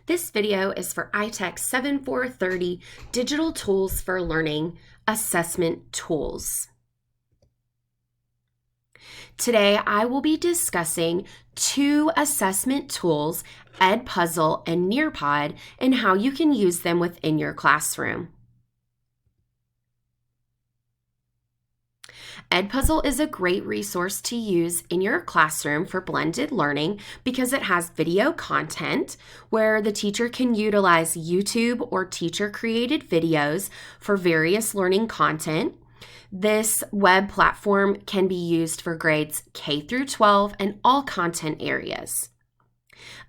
This video is for ITEC 7430 Digital Tools for Learning Assessment Tools. Today, I will be discussing two assessment tools, Edpuzzle and Nearpod, and how you can use them within your classroom. Edpuzzle is a great resource to use in your classroom for blended learning because it has video content where the teacher can utilize YouTube or teacher-created videos for various learning content. This web platform can be used for grades K through 12 and all content areas.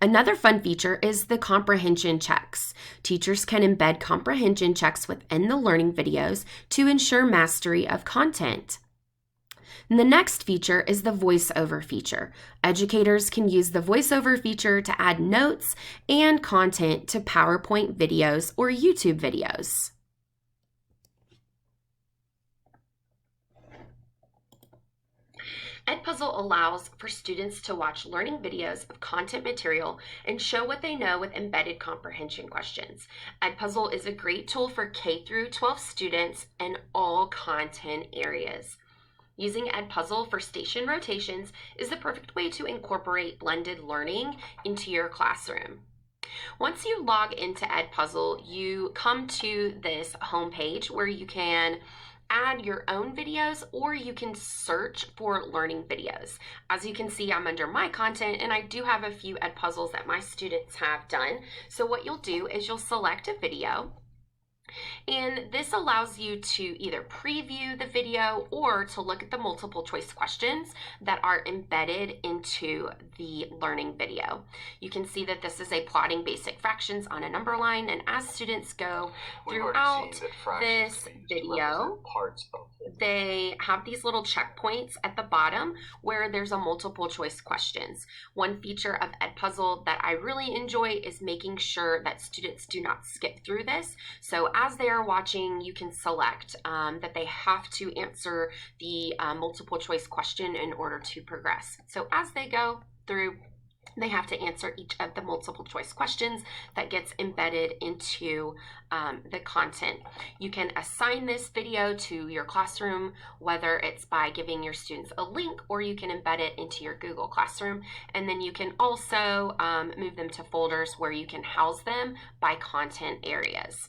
Another fun feature is the comprehension checks. Teachers can embed comprehension checks within the learning videos to ensure mastery of content. And the next feature is the voiceover feature. Educators can use the voiceover feature to add notes and content to PowerPoint videos or YouTube videos. Edpuzzle allows for students to watch learning videos of content material and show what they know with embedded comprehension questions. Edpuzzle is a great tool for K through 12 students in all content areas. Using Edpuzzle for station rotations is the perfect way to incorporate blended learning into your classroom. Once you log into Edpuzzle, you come to this homepage where you can add your own videos or you can search for learning videos. As you can see, I'm under my content and I do have a few Edpuzzles that my students have done. So what you'll do is you'll select a video, and this allows you to either preview the video or to look at the multiple choice questions that are embedded into the learning video. You can see that this is a plotting basic fractions on a number line, and as students go throughout this video, they have these little checkpoints at the bottom where there's a multiple choice questions. One feature of Edpuzzle that I really enjoy is making sure that students do not skip through this. So as they are watching, you can select that they have to answer the multiple choice question in order to progress. So as they go through, they have to answer each of the multiple choice questions that gets embedded into the content. You can assign this video to your classroom, whether it's by giving your students a link or you can embed it into your Google Classroom. And then you can also move them to folders where you can house them by content areas.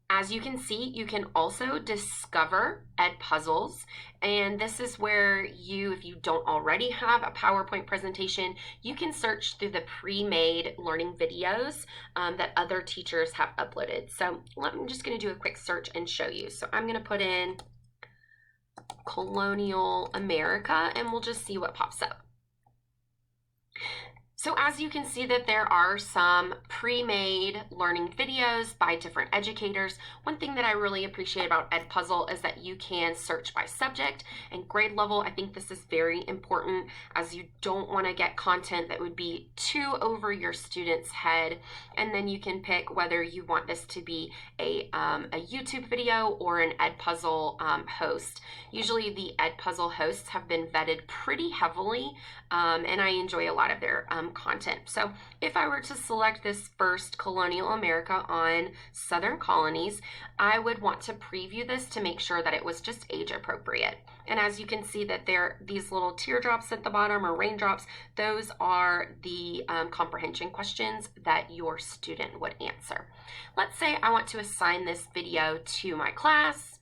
As you can see, you can also discover Edpuzzles, and this is where you, if you don't already have a PowerPoint presentation, you can search through the pre-made learning videos that other teachers have uploaded. So I'm just going to do a quick search and show you. So I'm going to put in Colonial America, and we'll just see what pops up. So as you can see that there are some pre-made learning videos by different educators. One thing that I really appreciate about Edpuzzle is that you can search by subject and grade level. I think this is very important as you don't want to get content that would be too over your student's head. And then you can pick whether you want this to be a YouTube video or an Edpuzzle host. Usually the Edpuzzle hosts have been vetted pretty heavily, and I enjoy a lot of their content. So if I were to select this first Colonial America on Southern colonies, I would want to preview this to make sure that it was just age appropriate. And as you can see that these little teardrops at the bottom or raindrops, those are the comprehension questions that your student would answer. Let's say I want to assign this video to my class.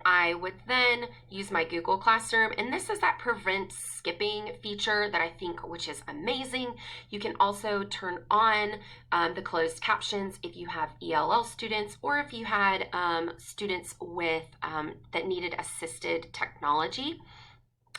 I would then use my Google Classroom, and this is that prevent skipping feature that I think which is amazing. You can also turn on the closed captions if you have ELL students or if you had students with that needed assisted technology.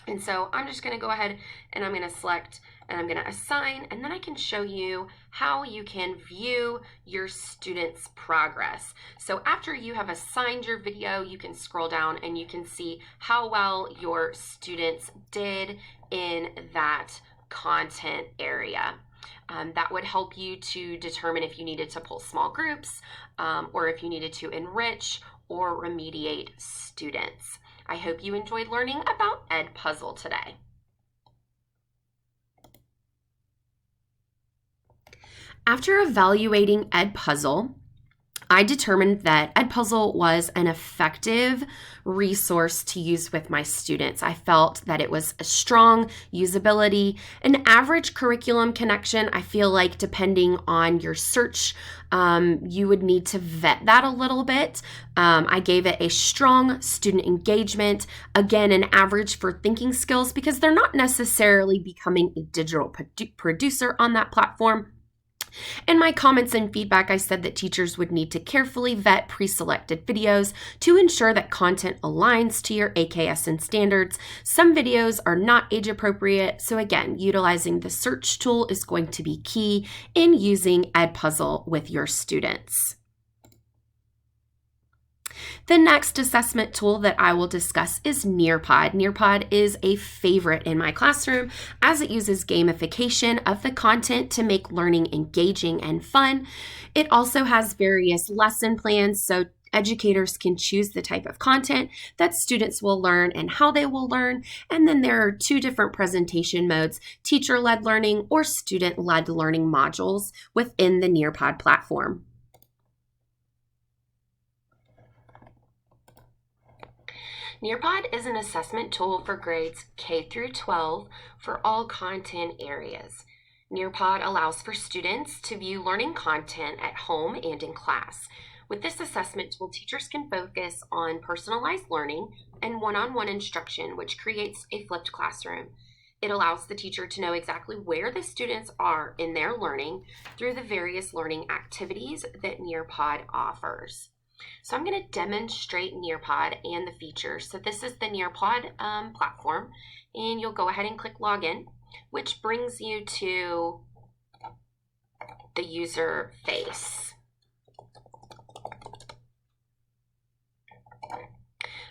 And so I'm just going to go ahead and I'm going to select and I'm going to assign, and then I can show you how you can view your students' progress. So after you have assigned your video, you can scroll down and you can see how well your students did in that content area. That would help you to determine if you needed to pull small groups or if you needed to enrich or remediate students. I hope you enjoyed learning about Edpuzzle today. After evaluating Edpuzzle, I determined that Edpuzzle was an effective resource to use with my students. I felt that it was a strong usability, an average curriculum connection. I feel like depending on your search, you would need to vet that a little bit. I gave it a strong student engagement, again, an average for thinking skills because they're not necessarily becoming a digital producer on that platform. In my comments and feedback, I said that teachers would need to carefully vet pre-selected videos to ensure that content aligns to your AKSN standards. Some videos are not age appropriate, so again, utilizing the search tool is going to be key in using Edpuzzle with your students. The next assessment tool that I will discuss is Nearpod. Nearpod is a favorite in my classroom as it uses gamification of the content to make learning engaging and fun. It also has various lesson plans, so educators can choose the type of content that students will learn and how they will learn. And then there are 2 different presentation modes, teacher-led learning or student-led learning modules within the Nearpod platform. Nearpod is an assessment tool for grades K through 12 for all content areas. Nearpod allows for students to view learning content at home and in class. With this assessment tool, teachers can focus on personalized learning and one-on-one instruction, which creates a flipped classroom. It allows the teacher to know exactly where the students are in their learning through the various learning activities that Nearpod offers. So I'm going to demonstrate Nearpod and the features. So this is the Nearpod platform, and you'll go ahead and click Login, which brings you to the user face.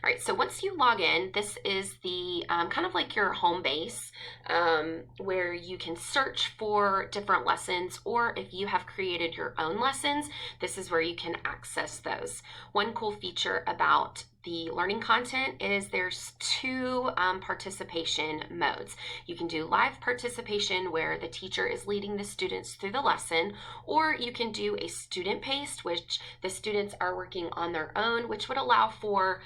All right, so once you log in, this is the kind of like your home base where you can search for different lessons, or if you have created your own lessons, this is where you can access those. One cool feature about the learning content is there's 2 participation modes. You can do live participation where the teacher is leading the students through the lesson, or you can do a student paced, which the students are working on their own, which would allow for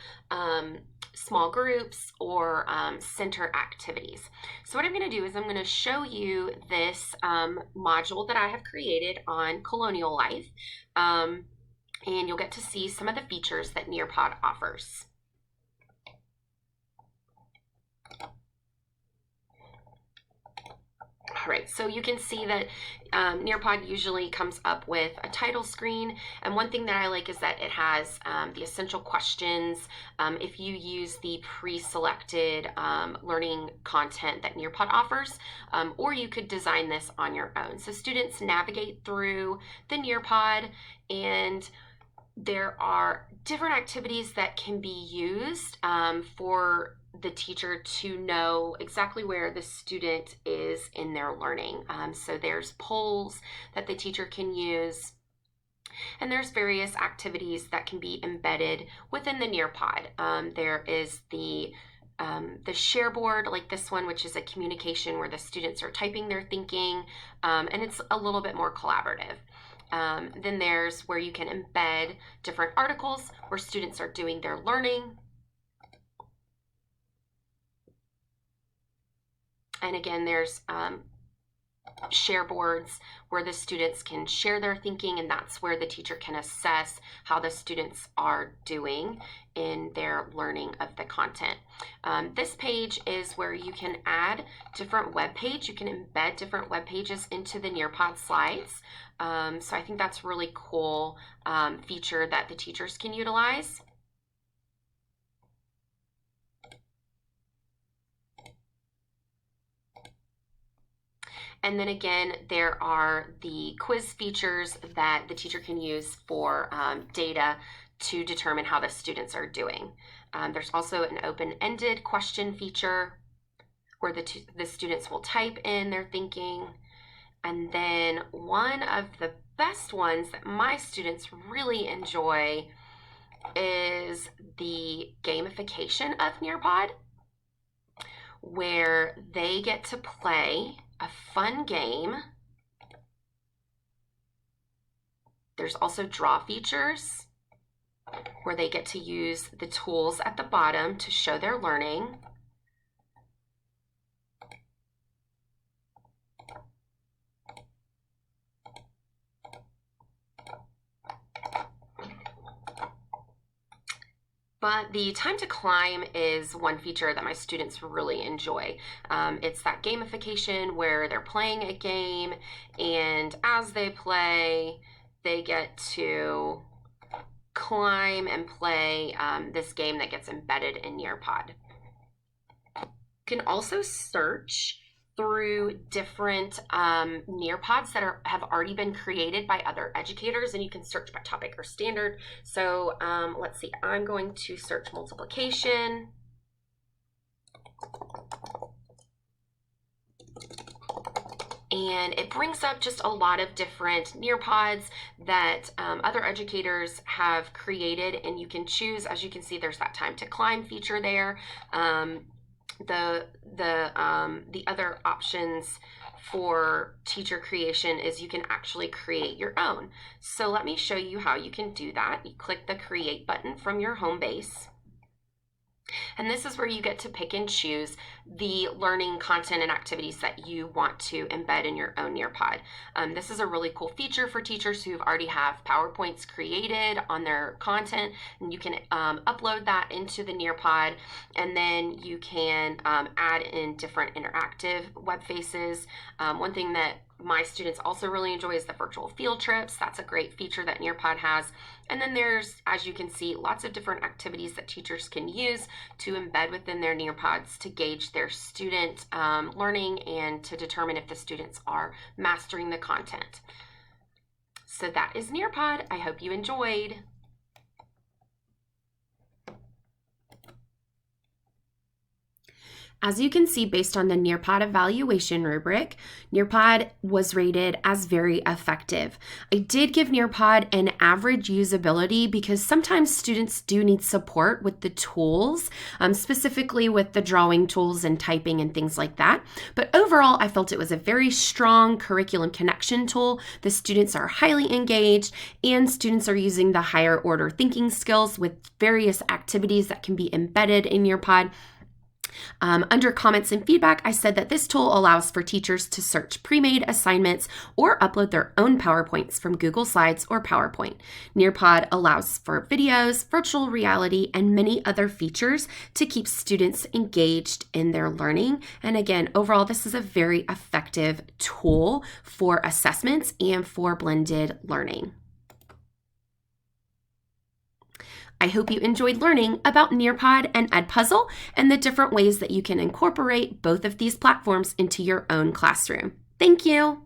small groups or center activities. So what I'm going to do is I'm going to show you this module that I have created on colonial life. And you'll get to see some of the features that Nearpod offers. All right, so you can see that Nearpod usually comes up with a title screen, and one thing that I like is that it has the essential questions. If you use the pre-selected learning content that Nearpod offers, or you could design this on your own. So students navigate through the Nearpod, and there are different activities that can be used for the teacher to know exactly where the student is in their learning. So there's polls that the teacher can use, and there's various activities that can be embedded within the Nearpod. There is the share board like this one, which is a communication where the students are typing their thinking, and it's a little bit more collaborative. Then there's where you can embed different articles where students are doing their learning. And again, there's share boards where the students can share their thinking, and that's where the teacher can assess how the students are doing in their learning of the content. This page is where you can add different web pages. You can embed different web pages into the Nearpod slides. So I think that's a really cool feature that the teachers can utilize. And then again, there are the quiz features that the teacher can use for data to determine how the students are doing. There's also an open-ended question feature where the students will type in their thinking. And then one of the best ones that my students really enjoy is the gamification of Nearpod, where they get to play a fun game There's also draw features where they get to use the tools at the bottom to show their learning. But the time to climb is one feature that my students really enjoy. It's that gamification where they're playing a game, and as they play, they get to climb and play this game that gets embedded in Nearpod. You can also search through different Nearpods that have already been created by other educators, and you can search by topic or standard. So let's see, I'm going to search multiplication. And it brings up just a lot of different Nearpods that other educators have created, and you can choose. As you can see, there's that time to climb feature there. The other options for teacher creation is you can actually create your own. So let me show you how you can do that. You click the create button from your home base. And this is where you get to pick and choose the learning content and activities that you want to embed in your own Nearpod. This is a really cool feature for teachers who already have PowerPoints created on their content, and you can upload that into the Nearpod, and then you can add in different interactive web faces. One thing that my students also really enjoy is the virtual field trips. That's a great feature that Nearpod has. And then there's, as you can see, lots of different activities that teachers can use to embed within their Nearpods to gauge their student learning and to determine if the students are mastering the content. So that is Nearpod. I hope you enjoyed. As you can see, based on the Nearpod evaluation rubric, Nearpod was rated as very effective. I did give Nearpod an average usability because sometimes students do need support with the tools, specifically with the drawing tools and typing and things like that. But overall, I felt it was a very strong curriculum connection tool. The students are highly engaged, and students are using the higher order thinking skills with various activities that can be embedded in Nearpod. Under comments and feedback, I said that this tool allows for teachers to search pre-made assignments or upload their own PowerPoints from Google Slides or PowerPoint. Nearpod allows for videos, virtual reality, and many other features to keep students engaged in their learning. And again, overall, this is a very effective tool for assessments and for blended learning. I hope you enjoyed learning about Nearpod and Edpuzzle and the different ways that you can incorporate both of these platforms into your own classroom. Thank you.